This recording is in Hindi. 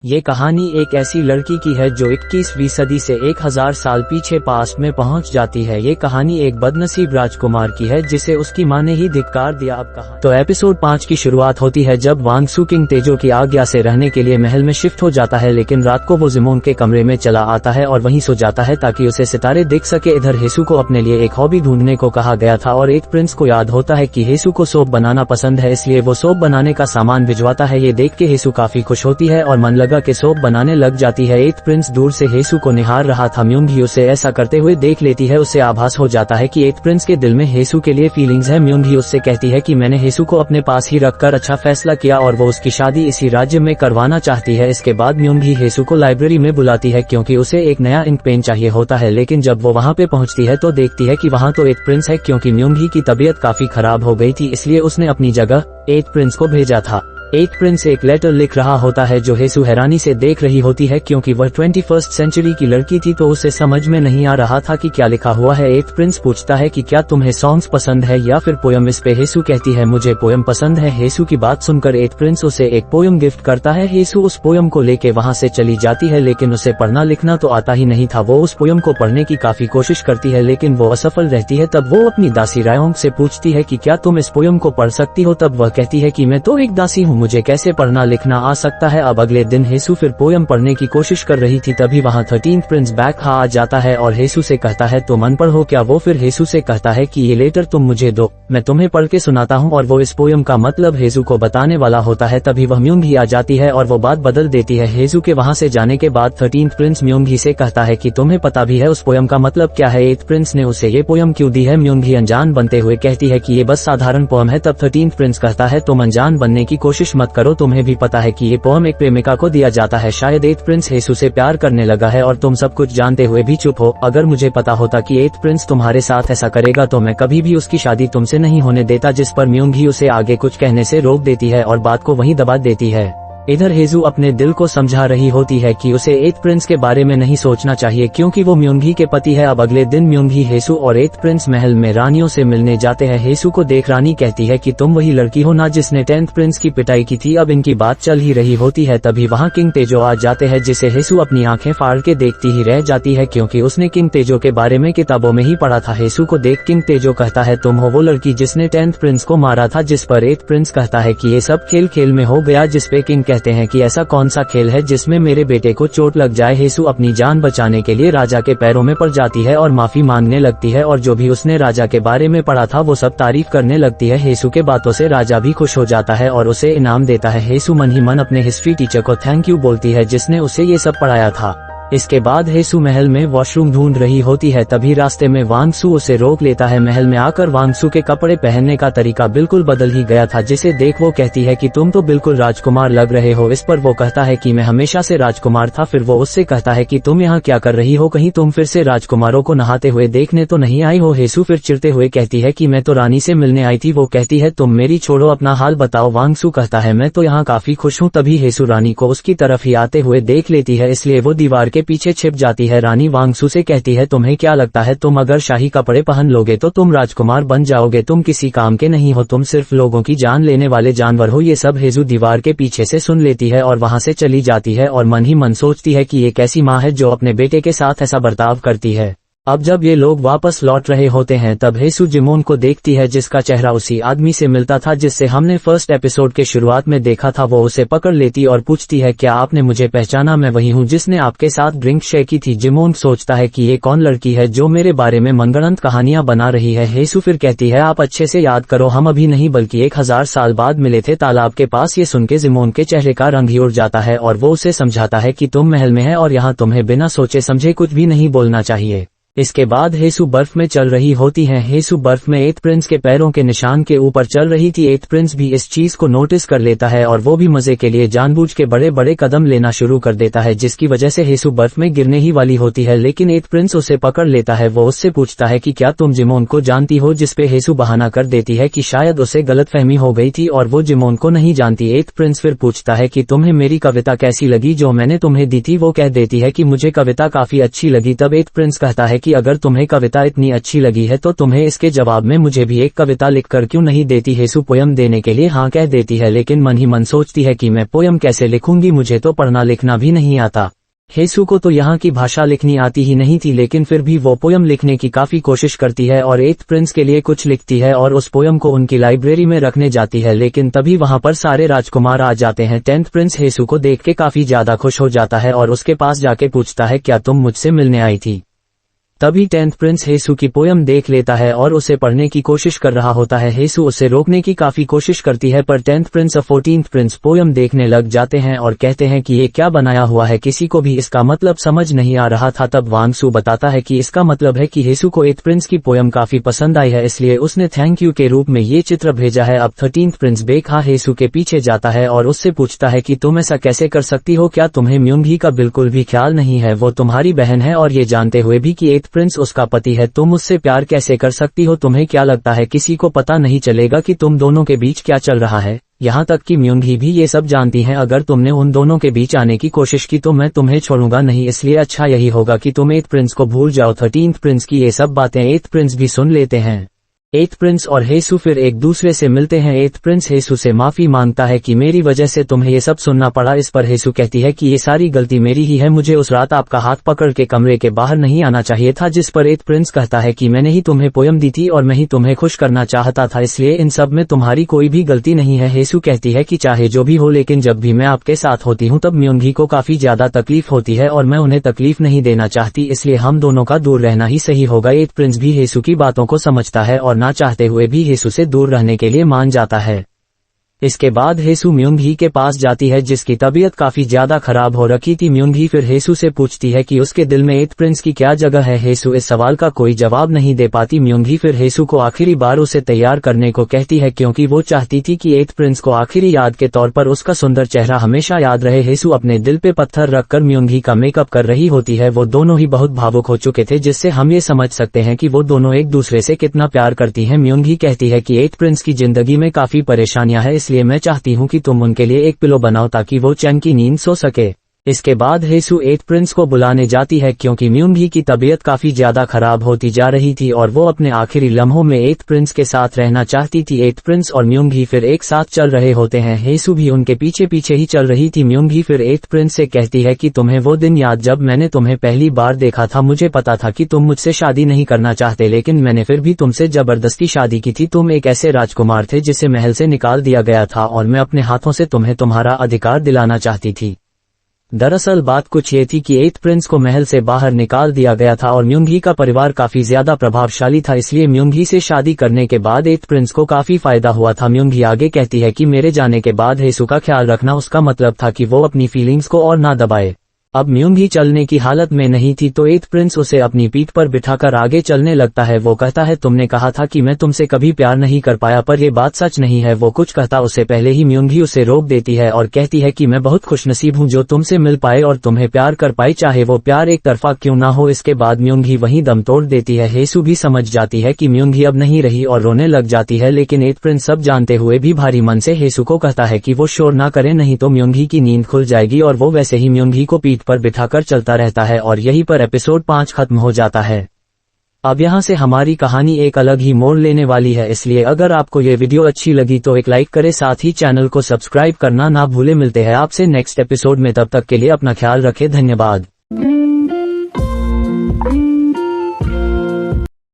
ये कहानी एक ऐसी लड़की की है जो 21वीं सदी से 1000 साल पीछे पास्ट में पहुंच जाती है। ये कहानी एक बदनसीब राजकुमार की है जिसे उसकी माँ ने ही धिक्कार दिया। अब कहा तो एपिसोड 5 की शुरुआत होती है जब वांग सू किंग तेजो की आज्ञा से रहने के लिए महल में शिफ्ट हो जाता है, लेकिन रात को वो जिमोन के कमरे में चला आता है और वहीं सो जाता है ताकि उसे सितारे दिख सके। इधर हेसू को अपने लिए एक हॉबी ढूंढने को कहा गया था और एक प्रिंस को याद होता है कि हेसू को सोप बनाना पसंद है, इसलिए वो सोप बनाने का सामान भिजवाता है। ये देख के हेसू काफी खुश होती है और मन लगा के सोप बनाने लग जाती है। एक प्रिंस दूर से हेसू को निहार रहा था। म्यूंग भी उसे ऐसा करते हुए देख लेती है। उसे आभास हो जाता है कि एक प्रिंस के दिल में हेसू के लिए फीलिंग्स है। म्यूंग भी उससे कहती है कि मैंने हेसू को अपने पास ही रखकर अच्छा फैसला किया और वो उसकी शादी इसी राज्य में करवाना चाहती है। इसके बाद म्यूंग भी हेसू को लाइब्रेरी में बुलाती है क्योंकि उसे एक नया इंक पेन चाहिए होता है, लेकिन जब वो वहाँ पे पहुँचती है तो देखती है कि वहाँ तो एक प्रिंस है। क्योंकि म्यूंग की तबीयत काफी खराब हो गई थी, इसलिए उसने अपनी जगह एक प्रिंस को भेजा था। एक प्रिंस एक लेटर लिख रहा होता है जो हेसू हैरानी से देख रही होती है क्योंकि वह 21st सेंचुरी की लड़की थी, तो उसे समझ में नहीं आ रहा था कि क्या लिखा हुआ है। एक प्रिंस पूछता है कि क्या तुम्हें सॉन्ग्स पसंद है या फिर पोयम। इस पे हेसू कहती है मुझे पोयम पसंद है। हेसू की बात सुनकर एक प्रिंस उसे एक पोयम गिफ्ट करता है। हेसू उस पोयम को लेके वहाँ से चली जाती है, लेकिन उसे पढ़ना लिखना तो आता ही नहीं था। वो उस पोयम को पढ़ने की काफी कोशिश करती है लेकिन वो असफल रहती है। तब वो अपनी दासी रायोंग से पूछती है कि क्या तुम इस पोयम को पढ़ सकती हो। तब वह कहती है कि मैं तो एक दासी हूँ, मुझे कैसे पढ़ना लिखना आ सकता है। अब अगले दिन हेसू फिर पोयम पढ़ने की कोशिश कर रही थी, तभी वहाँ 13th प्रिंस बैक आ जाता है और हेसू से कहता है तुम अनपढ़ हो क्या। वो फिर हेसू से कहता है कि ये लेटर तुम मुझे दो, मैं तुम्हें पढ़ के सुनाता हूँ। और वो इस पोयम का मतलब हेसू को बताने वाला होता है। तभी वह म्यूंग ही आ जाती है और वो बात बदल देती है। हेसू के वहाँ से जाने के बाद 13th प्रिंस म्यूंग ही से कहता है कि तुम्हें पता भी है उस पोयम का मतलब क्या है। 8th प्रिंस ने उसे ये पोयम क्यों दी है। म्यूंग ही अनजान बनते हुए कहती है कि ये बस साधारण पोयम है। तब 13th प्रिंस कहता है तुम अनजान बनने की कोशिश मत करो, तुम्हें भी पता है कि ये पोयम एक प्रेमिका को दिया जाता है। शायद 8th प्रिंस हेसू से प्यार करने लगा है और तुम सब कुछ जानते हुए भी चुप हो। अगर मुझे पता होता कि 8th प्रिंस तुम्हारे साथ ऐसा करेगा तो मैं कभी भी उसकी शादी तुमसे नहीं होने देता। जिस पर म्यूंग ही उसे आगे कुछ कहने से रोक देती है और बात को वहीं दबा देती है। इधर हेसू अपने दिल को समझा रही होती है कि उसे 8th प्रिंस के बारे में नहीं सोचना चाहिए क्योंकि वो म्यूंग के पति है। अब अगले दिन म्यूंग हेसू और 8th प्रिंस महल में रानियों से मिलने जाते हैं। हेसू को देख रानी कहती है कि तुम वही लड़की हो ना जिसने 10th प्रिंस की पिटाई की थी। अब इनकी बात चल ही रही होती है, तभी वहाँ किंग तेजो आ जाते हैं जिसे हेसू अपनी आंखें फाड़ के देखती ही रह जाती है क्योंकि उसने किंग तेजो के बारे में किताबों में ही पढ़ा था। हेसू को देख किंग तेजो कहता है तुम हो वो लड़की जिसने 10th प्रिंस को मारा था। जिस पर 8th प्रिंस कहता है कि ये सब खेल खेल में हो गया। जिसपे किंग कहते हैं कि ऐसा कौन सा खेल है जिसमें मेरे बेटे को चोट लग जाए। हेसू अपनी जान बचाने के लिए राजा के पैरों में पड़ जाती है और माफी मांगने लगती है और जो भी उसने राजा के बारे में पढ़ा था वो सब तारीफ करने लगती है। हेसू के बातों से राजा भी खुश हो जाता है और उसे इनाम देता है। हेसू मन ही मन अपने हिस्ट्री टीचर को थैंक यू बोलती है जिसने उसे ये सब पढ़ाया था। इसके बाद हेसू महल में वॉशरूम ढूंढ रही होती है, तभी रास्ते में वांग सू उसे रोक लेता है। महल में आकर वांग सू के कपड़े पहनने का तरीका बिल्कुल बदल ही गया था, जिसे देख वो कहती है कि तुम तो बिल्कुल राजकुमार लग रहे हो। इस पर वो कहता है कि मैं हमेशा से राजकुमार था। फिर वो उससे कहता है कि तुम यहाँ क्या कर रही हो, कहीं तुम फिर से राजकुमारों को नहाते हुए देखने तो नहीं आई हो। हेसू फिर चिढ़ते हुए कहती है कि मैं तो रानी से मिलने आई थी। वो कहती है तुम मेरी छोड़ो, अपना हाल बताओ। वांग सू कहता है मैं तो यहाँ काफी खुश हूँ। तभी हेसू रानी को उसकी तरफ ही आते हुए देख लेती है, इसलिए वो दीवार के पीछे छिप जाती है। रानी वांग सू से कहती है तुम्हें क्या लगता है तुम अगर शाही कपड़े पहन लोगे तो तुम राजकुमार बन जाओगे, तुम किसी काम के नहीं हो, तुम सिर्फ लोगों की जान लेने वाले जानवर हो। ये सब हेसू दीवार के पीछे से सुन लेती है और वहाँ से चली जाती है और मन ही मन सोचती है कि ये कैसी माँ है जो अपने बेटे के साथ ऐसा बर्ताव करती है। अब जब ये लोग वापस लौट रहे होते हैं तब हेसू जिमोन को देखती है जिसका चेहरा उसी आदमी से मिलता था जिससे हमने फर्स्ट एपिसोड के शुरुआत में देखा था। वो उसे पकड़ लेती और पूछती है क्या आपने मुझे पहचाना, मैं वही हूँ जिसने आपके साथ ड्रिंक शेयर की थी। जिमोन सोचता है कि ये कौन लड़की है जो मेरे बारे में मनगढ़ंत कहानियां बना रही है। हेसू फिर कहती है आप अच्छे से याद करो, हम अभी नहीं बल्कि 1000 साल बाद मिले थे तालाब के पास। ये सुन के जिमोन के चेहरे का रंग ही उड़ जाता है और वो उसे समझाता है कि तुम महल में है और यहाँ तुम्हें बिना सोचे समझे कुछ भी नहीं बोलना चाहिए। इसके बाद हेसू बर्फ में चल रही होती हैं। हेसू बर्फ में 8th प्रिंस के पैरों के निशान के ऊपर चल रही थी। 8th प्रिंस भी इस चीज को नोटिस कर लेता है और वो भी मजे के लिए जानबूझ के बड़े बड़े कदम लेना शुरू कर देता है, जिसकी वजह से हेसू बर्फ में गिरने ही वाली होती है। लेकिन 8th प्रिंस उसे पकड़ लेता है। वो उससे पूछता है कि क्या तुम जिमोन को जानती हो, जिसपे हेसू बहाना कर देती है कि शायद उसे गलतफहमी हो गई थी और वो जिमोन को नहीं जानती। 8th प्रिंस फिर पूछता है कि तुम्हें मेरी कविता कैसी लगी जो मैंने तुम्हें दी थी। वो कह देती है कि मुझे कविता काफी अच्छी लगी। तब 8th प्रिंस कहता है कि कि अगर तुम्हें कविता इतनी अच्छी लगी है तो तुम्हें इसके जवाब में मुझे भी एक कविता लिखकर क्यों नहीं देती। हेसु पोयम देने के लिए हाँ कह देती है, लेकिन मन ही मन सोचती है कि मैं पोयम कैसे लिखूंगी, मुझे तो पढ़ना लिखना भी नहीं आता। हेसु को तो यहाँ की भाषा लिखनी आती ही नहीं थी, लेकिन फिर भी वो पोयम लिखने की काफी कोशिश करती है और 8th प्रिंस के लिए कुछ लिखती है और उस पोयम को उनकी लाइब्रेरी में रखने जाती है। लेकिन तभी वहाँ पर सारे राजकुमार आ जाते हैं। 10th प्रिंस हेसु को देख के काफी ज्यादा खुश हो जाता है और उसके पास जाके पूछता है क्या तुम मुझसे मिलने आई थी। तभी 10th प्रिंस हेसु की पोयम देख लेता है और उसे पढ़ने की कोशिश कर रहा होता है। हेसु उसे रोकने की काफी कोशिश करती है, पर 10th प्रिंस और 14th प्रिंस पोयम देखने लग जाते हैं और कहते हैं कि ये क्या बनाया हुआ है, किसी को भी इसका मतलब समझ नहीं आ रहा था। तब वांग सू बताता है कि इसका मतलब है कि हेसु को 8th प्रिंस की पोयम काफी पसंद आई है, इसलिए उसने थैंक यू के रूप में ये चित्र भेजा है। अब 13th प्रिंस बेखा हेसु के पीछे जाता है और उससे पूछता है कि तुम ऐसा कैसे कर सकती हो, क्या तुम्हें म्योंगी का बिल्कुल भी ख्याल नहीं है? वो तुम्हारी बहन है और ये जानते हुए भी कि 8th प्रिंस उसका पति है, तुम उससे प्यार कैसे कर सकती हो? तुम्हें क्या लगता है किसी को पता नहीं चलेगा कि तुम दोनों के बीच क्या चल रहा है? यहाँ तक कि म्योंगी भी ये सब जानती हैं। अगर तुमने उन दोनों के बीच आने की कोशिश की तो मैं तुम्हें छोड़ूंगा नहीं, इसलिए अच्छा यही होगा कि तुम 8th प्रिंस को भूल जाओ। 13th प्रिंस की ये सब बातें 8th प्रिंस भी सुन लेते हैं। 8th प्रिंस और हेसु फिर एक दूसरे से मिलते हैं। 8th प्रिंस हेसु से माफी मांगता है कि मेरी वजह से तुम्हें ये सब सुनना पड़ा। इस पर हेसु कहती है कि ये सारी गलती मेरी ही है, मुझे उस रात आपका हाथ पकड़ के कमरे के बाहर नहीं आना चाहिए था। जिस पर 8th प्रिंस कहता है कि मैंने ही तुम्हें पोयम दी थी और मैं ही तुम्हें खुश करना चाहता था, इसलिए इन सब में तुम्हारी कोई भी गलती नहीं है। हेसु कहती है कि चाहे जो भी हो, लेकिन जब भी मैं आपके साथ होती हूँ तब म्योंगी को काफी ज्यादा तकलीफ होती है और मैं उन्हें तकलीफ नहीं देना चाहती, इसलिए हम दोनों का दूर रहना ही सही होगा। 8th प्रिंस भी हेसु की बातों को समझता है और ना चाहते हुए भी हेसु से दूर रहने के लिए मान जाता है। इसके बाद हेसु म्योंगी के पास जाती है जिसकी तबीयत काफी ज्यादा खराब हो रखी थी। म्योंगी फिर हेसु से पूछती है कि उसके दिल में 8th प्रिंस की क्या जगह है। हेसु इस सवाल का कोई जवाब नहीं दे पाती। म्योंगी फिर हेसु को आखिरी बार उसे तैयार करने को कहती है, क्योंकि वो चाहती थी कि 8th प्रिंस को आखिरी याद के तौर पर उसका सुंदर चेहरा हमेशा याद रहे। हेसु अपने दिल पे पत्थर रखकर म्योंगी का मेकअप कर रही होती है। वो दोनों ही बहुत भावुक हो चुके थे, जिससे हम ये समझ सकते हैं कि वो दोनों एक दूसरे से कितना प्यार करती हैं। म्योंगी कहती है कि 8th प्रिंस की जिंदगी में काफी परेशानियां हैं, इसलिए मैं चाहती हूँ कि तुम उनके लिए एक पिलो बनाओ ताकि वो चैन की नींद सो सके। इसके बाद हेसु 8th प्रिंस को बुलाने जाती है, क्योंकि म्योंगी की तबीयत काफी ज्यादा खराब होती जा रही थी और वो अपने आखिरी लम्हों में 8th प्रिंस के साथ रहना चाहती थी। 8th प्रिंस और म्योंगी फिर एक साथ चल रहे होते हैं। हेसु भी उनके पीछे पीछे ही चल रही थी। म्योंगी फिर 8th प्रिंस से कहती है कि तुम्हें वो दिन याद जब मैंने तुम्हें पहली बार देखा था? मुझे पता था कि तुम मुझसे शादी नहीं करना चाहते, लेकिन मैंने फिर भी तुमसे जबरदस्ती शादी की थी। तुम एक ऐसे राजकुमार थे जिसे महल से निकाल दिया गया था और मैं अपने हाथों से तुम्हें तुम्हारा अधिकार दिलाना चाहती थी। दरअसल बात कुछ ये थी कि 8th प्रिंस को महल से बाहर निकाल दिया गया था और म्योंगी का परिवार काफी ज्यादा प्रभावशाली था, इसलिए म्योंगी से शादी करने के बाद 8th प्रिंस को काफी फायदा हुआ था। म्योंगी आगे कहती है कि मेरे जाने के बाद हेसु का ख्याल रखना, उसका मतलब था कि वो अपनी फीलिंग्स को और ना दबाए। अब म्योंगी चलने की हालत में नहीं थी तो 8th प्रिंस उसे अपनी पीठ पर बिठाकर आगे चलने लगता है। वो कहता है, तुमने कहा था कि मैं तुमसे कभी प्यार नहीं कर पाया, पर ये बात सच नहीं है। वो कुछ कहता उससे पहले ही म्योंगी उसे रोक देती है और कहती है कि मैं बहुत खुशनसीब हूँ जो तुमसे मिल पाए और तुम्हें प्यार कर पाई, चाहे वो प्यार एक तरफा क्यों ना हो। इसके बाद म्योंगी वहीं दम तोड़ देती है। हेसु भी समझ जाती है कि म्योंगी अब नहीं रही और रोने लग जाती है, लेकिन 8th प्रिंस सब जानते हुए भी भारी मन से हेसु को कहता है कि वो शोर ना करे, नहीं तो म्योंगी की नींद खुल जाएगी। और वो वैसे ही म्योंगी को पीठ पर बिठाकर चलता रहता है और यहीं पर एपिसोड 5 खत्म हो जाता है। अब यहाँ से हमारी कहानी एक अलग ही मोड़ लेने वाली है, इसलिए अगर आपको ये वीडियो अच्छी लगी तो एक लाइक करें, साथ ही चैनल को सब्सक्राइब करना ना भूले। मिलते हैं आपसे नेक्स्ट एपिसोड में, तब तक के लिए अपना ख्याल रखें। धन्यवाद।